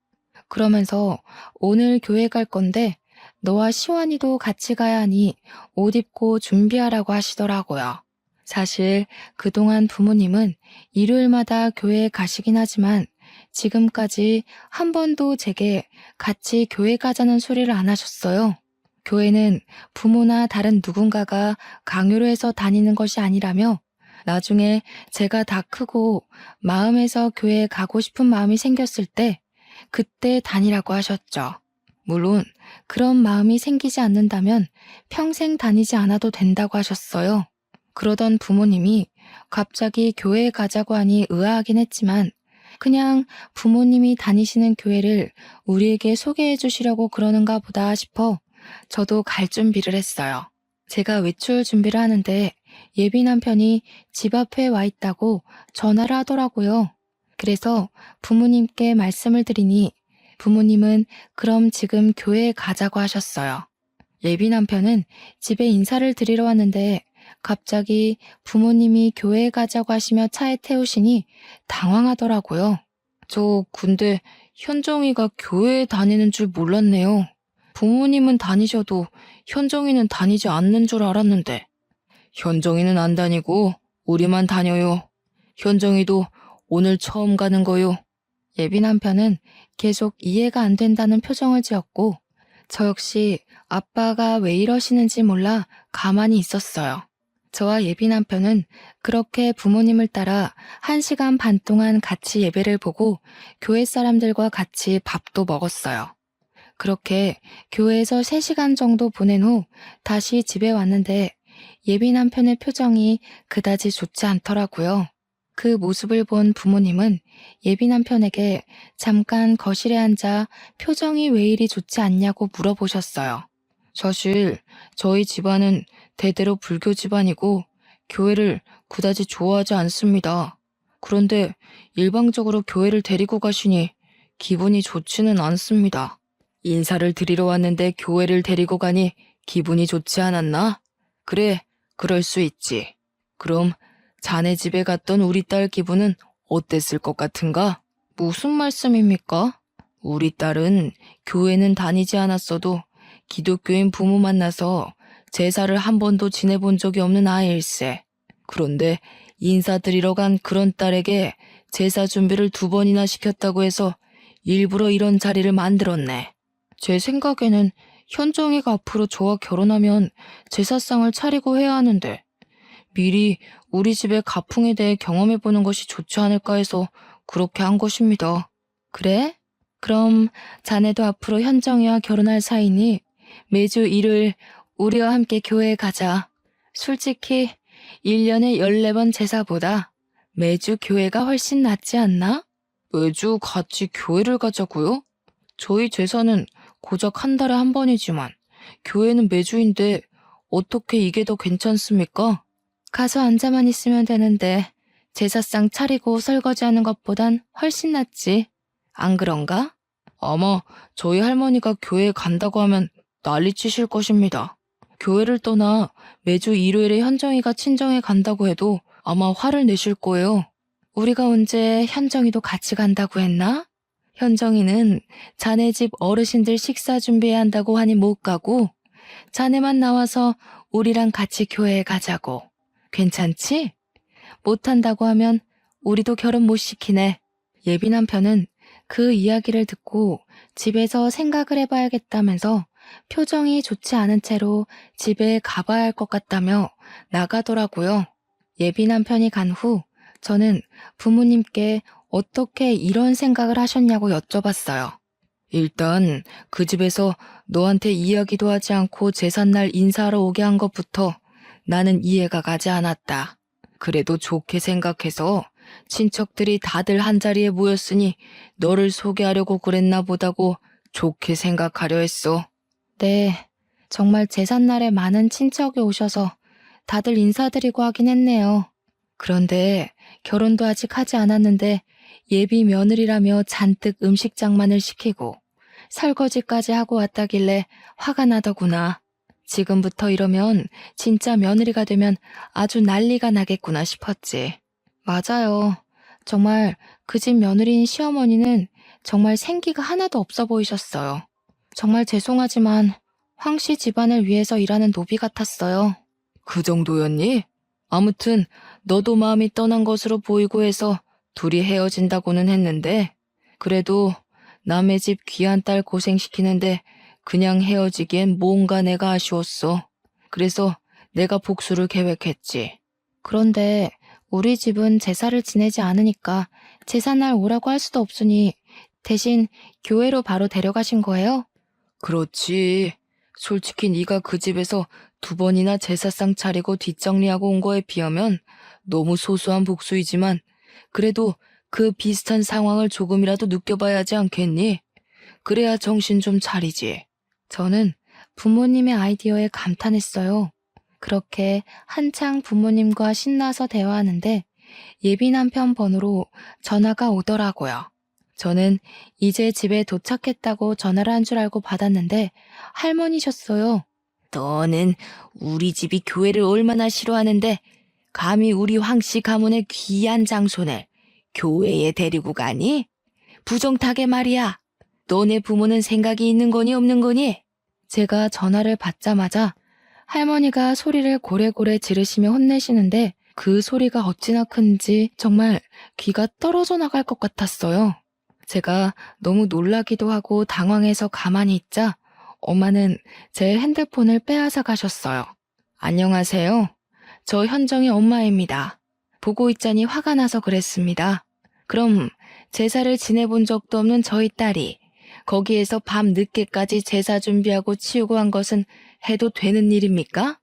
그러면서 오늘 교회 갈 건데 너와 시완이도 같이 가야 하니 옷 입고 준비하라고 하시더라고요. 사실 그동안 부모님은 일요일마다 교회에 가시긴 하지만 지금까지 한 번도 제게 같이 교회 가자는 소리를 안 하셨어요. 교회는 부모나 다른 누군가가 강요로 해서 다니는 것이 아니라며 나중에 제가 다 크고 마음에서 교회에 가고 싶은 마음이 생겼을 때 그때 다니라고 하셨죠. 물론 그런 마음이 생기지 않는다면 평생 다니지 않아도 된다고 하셨어요. 그러던 부모님이 갑자기 교회에 가자고 하니 의아하긴 했지만 그냥 부모님이 다니시는 교회를 우리에게 소개해 주시려고 그러는가 보다 싶어 저도 갈 준비를 했어요. 제가 외출 준비를 하는데 예비 남편이 집 앞에 와 있다고 전화를 하더라고요. 그래서 부모님께 말씀을 드리니 부모님은 그럼 지금 교회에 가자고 하셨어요. 예비 남편은 집에 인사를 드리러 왔는데 갑자기 부모님이 교회에 가자고 하시며 차에 태우시니 당황하더라고요. 저 근데 현정이가 교회에 다니는 줄 몰랐네요. 부모님은 다니셔도 현정이는 다니지 않는 줄 알았는데. 현정이는 안 다니고 우리만 다녀요. 현정이도 오늘 처음 가는 거요. 예비 남편은 계속 이해가 안 된다는 표정을 지었고 저 역시 아빠가 왜 이러시는지 몰라 가만히 있었어요. 저와 예비 남편은 그렇게 부모님을 따라 1시간 반 동안 같이 예배를 보고 교회 사람들과 같이 밥도 먹었어요. 그렇게 교회에서 3시간 정도 보낸 후 다시 집에 왔는데 예비 남편의 표정이 그다지 좋지 않더라고요. 그 모습을 본 부모님은 예비 남편에게 잠깐 거실에 앉아 표정이 왜 이리 좋지 않냐고 물어보셨어요. 사실 저희 집안은 대대로 불교 집안이고 교회를 그다지 좋아하지 않습니다. 그런데 일방적으로 교회를 데리고 가시니 기분이 좋지는 않습니다. 인사를 드리러 왔는데 교회를 데리고 가니 기분이 좋지 않았나? 그래, 그럴 수 있지. 그럼 자네 집에 갔던 우리 딸 기분은 어땠을 것 같은가? 무슨 말씀입니까? 우리 딸은 교회는 다니지 않았어도 기독교인 부모 만나서 제사를 한 번도 지내본 적이 없는 아이일세. 그런데 인사드리러 간 그런 딸에게 제사 준비를 2번이나 시켰다고 해서 일부러 이런 자리를 만들었네. 제 생각에는 현정이가 앞으로 저와 결혼하면 제사상을 차리고 해야 하는데 미리 우리 집의 가풍에 대해 경험해보는 것이 좋지 않을까 해서 그렇게 한 것입니다. 그래? 그럼 자네도 앞으로 현정이와 결혼할 사이니 매주 일요일 우리와 함께 교회에 가자. 솔직히 1년에 14번 제사보다 매주 교회가 훨씬 낫지 않나? 매주 같이 교회를 가자고요? 저희 제사는 고작 한 달에 한 번이지만 교회는 매주인데 어떻게 이게 더 괜찮습니까? 가서 앉아만 있으면 되는데 제사상 차리고 설거지하는 것보단 훨씬 낫지. 안 그런가? 아마 저희 할머니가 교회에 간다고 하면 난리치실 것입니다. 교회를 떠나 매주 일요일에 현정이가 친정에 간다고 해도 아마 화를 내실 거예요. 우리가 언제 현정이도 같이 간다고 했나? 현정이는 자네 집 어르신들 식사 준비해야 한다고 하니 못 가고 자네만 나와서 우리랑 같이 교회에 가자고. 괜찮지? 못한다고 하면 우리도 결혼 못 시키네. 예비 남편은 그 이야기를 듣고 집에서 생각을 해봐야겠다면서 표정이 좋지 않은 채로 집에 가봐야 할 것 같다며 나가더라고요. 예비 남편이 간 후 저는 부모님께 어떻게 이런 생각을 하셨냐고 여쭤봤어요. 일단 그 집에서 너한테 이야기도 하지 않고 제삿날 인사하러 오게 한 것부터 나는 이해가 가지 않았다. 그래도 좋게 생각해서 친척들이 다들 한자리에 모였으니 너를 소개하려고 그랬나 보다고 좋게 생각하려 했어. 네, 정말 제삿날에 많은 친척이 오셔서 다들 인사드리고 하긴 했네요. 그런데 결혼도 아직 하지 않았는데 예비 며느리라며 잔뜩 음식 장만을 시키고 설거지까지 하고 왔다길래 화가 나더구나. 지금부터 이러면 진짜 며느리가 되면 아주 난리가 나겠구나 싶었지. 맞아요. 정말 그 집 며느리인 시어머니는 정말 생기가 하나도 없어 보이셨어요. 정말 죄송하지만 황씨 집안을 위해서 일하는 노비 같았어요. 그 정도였니? 아무튼 너도 마음이 떠난 것으로 보이고 해서 둘이 헤어진다고는 했는데 그래도 남의 집 귀한 딸 고생시키는데 그냥 헤어지기엔 뭔가 내가 아쉬웠어. 그래서 내가 복수를 계획했지. 그런데 우리 집은 제사를 지내지 않으니까 제사날 오라고 할 수도 없으니 대신 교회로 바로 데려가신 거예요? 그렇지. 솔직히 네가 그 집에서 2번이나 제사상 차리고 뒷정리하고 온 거에 비하면 너무 소소한 복수이지만 그래도 그 비슷한 상황을 조금이라도 느껴봐야 하지 않겠니? 그래야 정신 좀 차리지. 저는 부모님의 아이디어에 감탄했어요. 그렇게 한창 부모님과 신나서 대화하는데 예비 남편 번호로 전화가 오더라고요. 저는 이제 집에 도착했다고 전화를 한 줄 알고 받았는데 할머니셨어요. 너는 우리 집이 교회를 얼마나 싫어하는데 감히 우리 황씨 가문의 귀한 장손을 교회에 데리고 가니? 부정타게 말이야. 너네 부모는 생각이 있는 거니 없는 거니? 제가 전화를 받자마자 할머니가 소리를 고래고래 지르시며 혼내시는데 그 소리가 어찌나 큰지 정말 귀가 떨어져 나갈 것 같았어요. 제가 너무 놀라기도 하고 당황해서 가만히 있자 엄마는 제 핸드폰을 빼앗아 가셨어요. 안녕하세요. 저 현정의 엄마입니다. 보고 있자니 화가 나서 그랬습니다. 그럼 제사를 지내본 적도 없는 저희 딸이 거기에서 밤 늦게까지 제사 준비하고 치우고 한 것은 해도 되는 일입니까?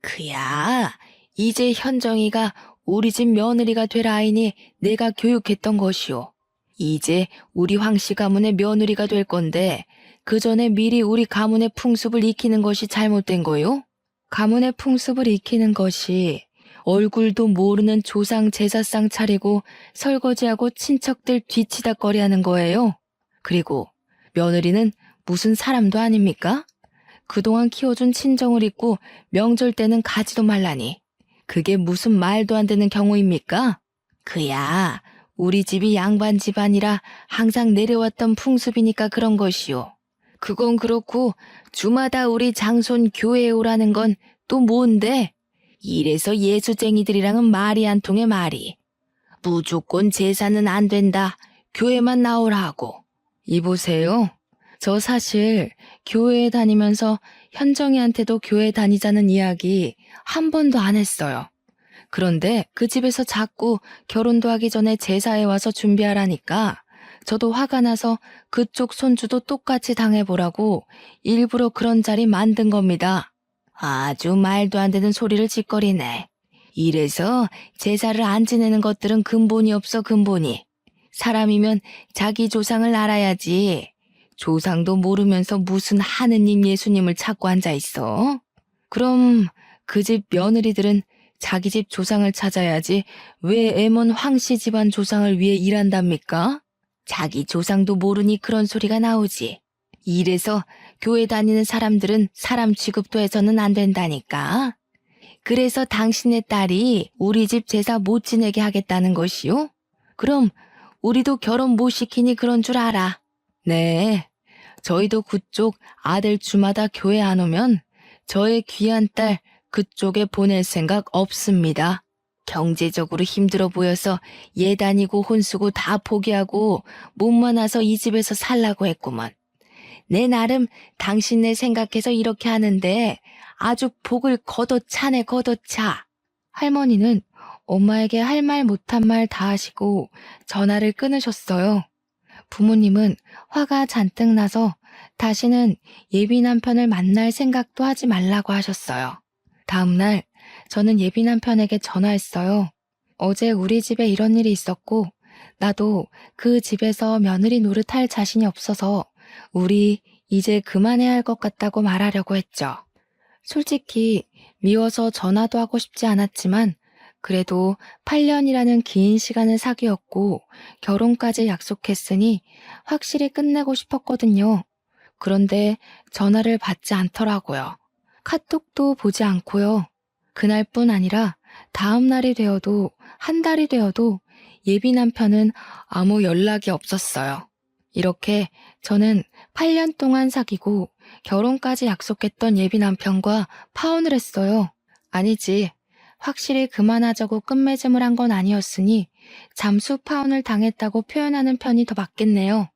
그야, 이제 현정이가 우리 집 며느리가 될 아이니 내가 교육했던 것이오. 이제 우리 황씨 가문의 며느리가 될 건데 그 전에 미리 우리 가문의 풍습을 익히는 것이 잘못된 거요? 가문의 풍습을 익히는 것이 얼굴도 모르는 조상 제사상 차리고 설거지하고 친척들 뒤치다꺼리하는 거예요. 그리고 며느리는 무슨 사람도 아닙니까? 그동안 키워준 친정을 잊고 명절 때는 가지도 말라니. 그게 무슨 말도 안 되는 경우입니까? 그야 우리 집이 양반 집안이라 항상 내려왔던 풍습이니까 그런 것이오. 그건 그렇고 주마다 우리 장손 교회에 오라는 건 또 뭔데? 이래서 예수쟁이들이랑은 말이 안 통해 말이. 무조건 제사는 안 된다. 교회만 나오라 하고. 이보세요. 저 사실 교회에 다니면서 현정이한테도 교회 다니자는 이야기 한 번도 안 했어요. 그런데 그 집에서 자꾸 결혼도 하기 전에 제사에 와서 준비하라니까 저도 화가 나서 그쪽 손주도 똑같이 당해보라고 일부러 그런 자리 만든 겁니다. 아주 말도 안 되는 소리를 짓거리네. 이래서 제사를 안 지내는 것들은 근본이 없어 근본이. 사람이면 자기 조상을 알아야지. 조상도 모르면서 무슨 하느님 예수님을 찾고 앉아있어? 그럼 그 집 며느리들은 자기 집 조상을 찾아야지 왜 애먼 황씨 집안 조상을 위해 일한답니까? 자기 조상도 모르니 그런 소리가 나오지. 이래서 교회 다니는 사람들은 사람 취급도 해서는 안 된다니까. 그래서 당신의 딸이 우리 집 제사 못 지내게 하겠다는 것이요? 그럼 우리도 결혼 못 시키니 그런 줄 알아. 네, 저희도 그쪽 아들 주마다 교회 안 오면 저의 귀한 딸 그쪽에 보낼 생각 없습니다. 경제적으로 힘들어 보여서 예 다니고 혼수고 다 포기하고 몸만 와서 이 집에서 살라고 했구먼. 내 나름 당신네 생각해서 이렇게 하는데 아주 복을 걷어차네 걷어차. 할머니는 엄마에게 할 말 못한 말 다 하시고 전화를 끊으셨어요. 부모님은 화가 잔뜩 나서 다시는 예비 남편을 만날 생각도 하지 말라고 하셨어요. 다음날 저는 예비 남편에게 전화했어요. 어제 우리 집에 이런 일이 있었고 나도 그 집에서 며느리 노릇할 자신이 없어서 우리 이제 그만해야 할 것 같다고 말하려고 했죠. 솔직히 미워서 전화도 하고 싶지 않았지만 그래도 8년이라는 긴 시간을 사귀었고 결혼까지 약속했으니 확실히 끝내고 싶었거든요. 그런데 전화를 받지 않더라고요. 카톡도 보지 않고요. 그날뿐 아니라 다음 날이 되어도 한 달이 되어도 예비 남편은 아무 연락이 없었어요. 이렇게 저는 8년 동안 사귀고 결혼까지 약속했던 예비 남편과 파혼을 했어요. 아니지. 확실히 그만하자고 끝맺음을 한 건 아니었으니 잠수 파혼을 당했다고 표현하는 편이 더 맞겠네요.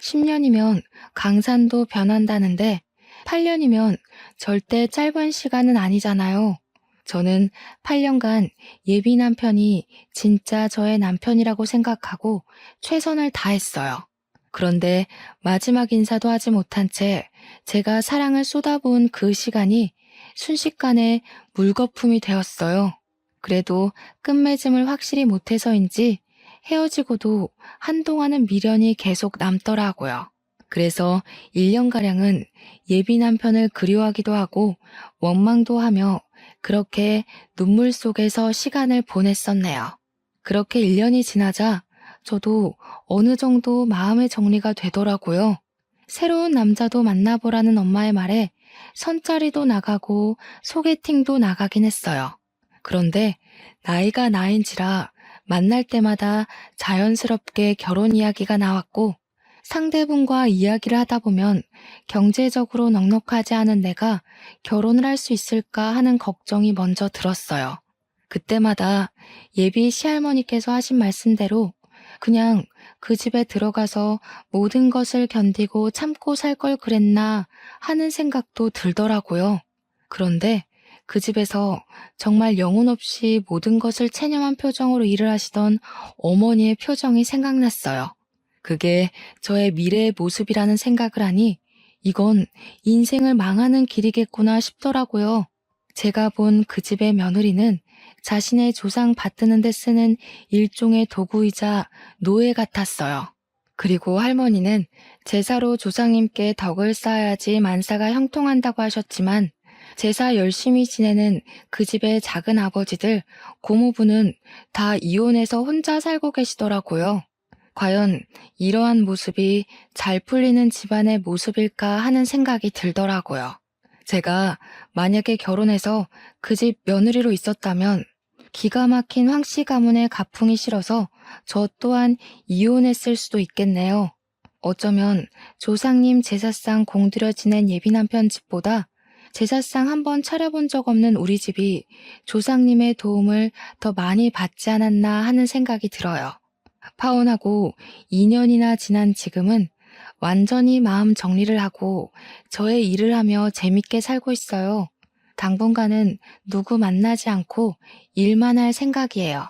10년이면 강산도 변한다는데 8년이면 절대 짧은 시간은 아니잖아요. 저는 8년간 예비 남편이 진짜 저의 남편이라고 생각하고 최선을 다했어요. 그런데 마지막 인사도 하지 못한 채 제가 사랑을 쏟아부은 그 시간이 순식간에 물거품이 되었어요. 그래도 끝맺음을 확실히 못해서인지 헤어지고도 한동안은 미련이 계속 남더라고요. 그래서 1년가량은 예비 남편을 그리워하기도 하고 원망도 하며 그렇게 눈물 속에서 시간을 보냈었네요. 그렇게 1년이 지나자 저도 어느 정도 마음의 정리가 되더라고요. 새로운 남자도 만나보라는 엄마의 말에 선짜리도 나가고 소개팅도 나가긴 했어요. 그런데 나이가 나인지라 만날 때마다 자연스럽게 결혼 이야기가 나왔고 상대분과 이야기를 하다 보면 경제적으로 넉넉하지 않은 내가 결혼을 할 수 있을까 하는 걱정이 먼저 들었어요. 그때마다 예비 시할머니께서 하신 말씀대로 그냥 그 집에 들어가서 모든 것을 견디고 참고 살 걸 그랬나 하는 생각도 들더라고요. 그런데 그 집에서 정말 영혼 없이 모든 것을 체념한 표정으로 일을 하시던 어머니의 표정이 생각났어요. 그게 저의 미래의 모습이라는 생각을 하니 이건 인생을 망하는 길이겠구나 싶더라고요. 제가 본 그 집의 며느리는 자신의 조상 받드는 데 쓰는 일종의 도구이자 노예 같았어요. 그리고 할머니는 제사로 조상님께 덕을 쌓아야지 만사가 형통한다고 하셨지만 제사 열심히 지내는 그 집의 작은 아버지들, 고모부는 다 이혼해서 혼자 살고 계시더라고요. 과연 이러한 모습이 잘 풀리는 집안의 모습일까 하는 생각이 들더라고요. 제가 만약에 결혼해서 그 집 며느리로 있었다면 기가 막힌 황씨 가문의 가풍이 싫어서 저 또한 이혼했을 수도 있겠네요. 어쩌면 조상님 제사상 공들여 지낸 예비 남편 집보다 제사상 한 번 차려본 적 없는 우리 집이 조상님의 도움을 더 많이 받지 않았나 하는 생각이 들어요. 파혼하고 2년이나 지난 지금은 완전히 마음 정리를 하고 저의 일을 하며 재밌게 살고 있어요. 당분간은 누구 만나지 않고 일만 할 생각이에요.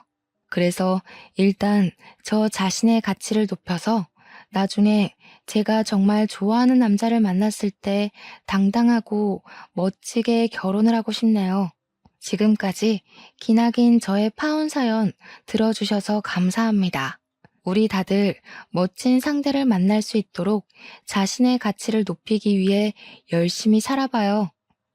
그래서 일단 저 자신의 가치를 높여서 나중에 제가 정말 좋아하는 남자를 만났을 때 당당하고 멋지게 결혼을 하고 싶네요. 지금까지 기나긴 저의 파혼 사연 들어주셔서 감사합니다. 우리 다들 멋진 상대를 만날 수 있도록 자신의 가치를 높이기 위해 열심히 살아봐요.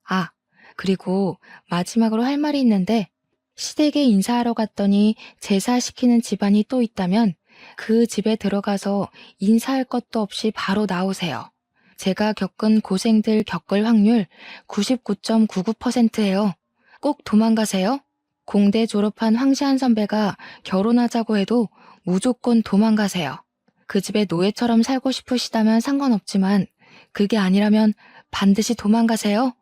아, 그리고 마지막으로 할 말이 있는데 시댁에 인사하러 갔더니 제사시키는 집안이 또 있다면 그 집에 들어가서 인사할 것도 없이 바로 나오세요. 제가 겪은 고생들 겪을 확률 99.99%예요. 꼭 도망가세요. 공대 졸업한 황시한 선배가 결혼하자고 해도 무조건 도망가세요. 그 집에 노예처럼 살고 싶으시다면 상관없지만 그게 아니라면 반드시 도망가세요.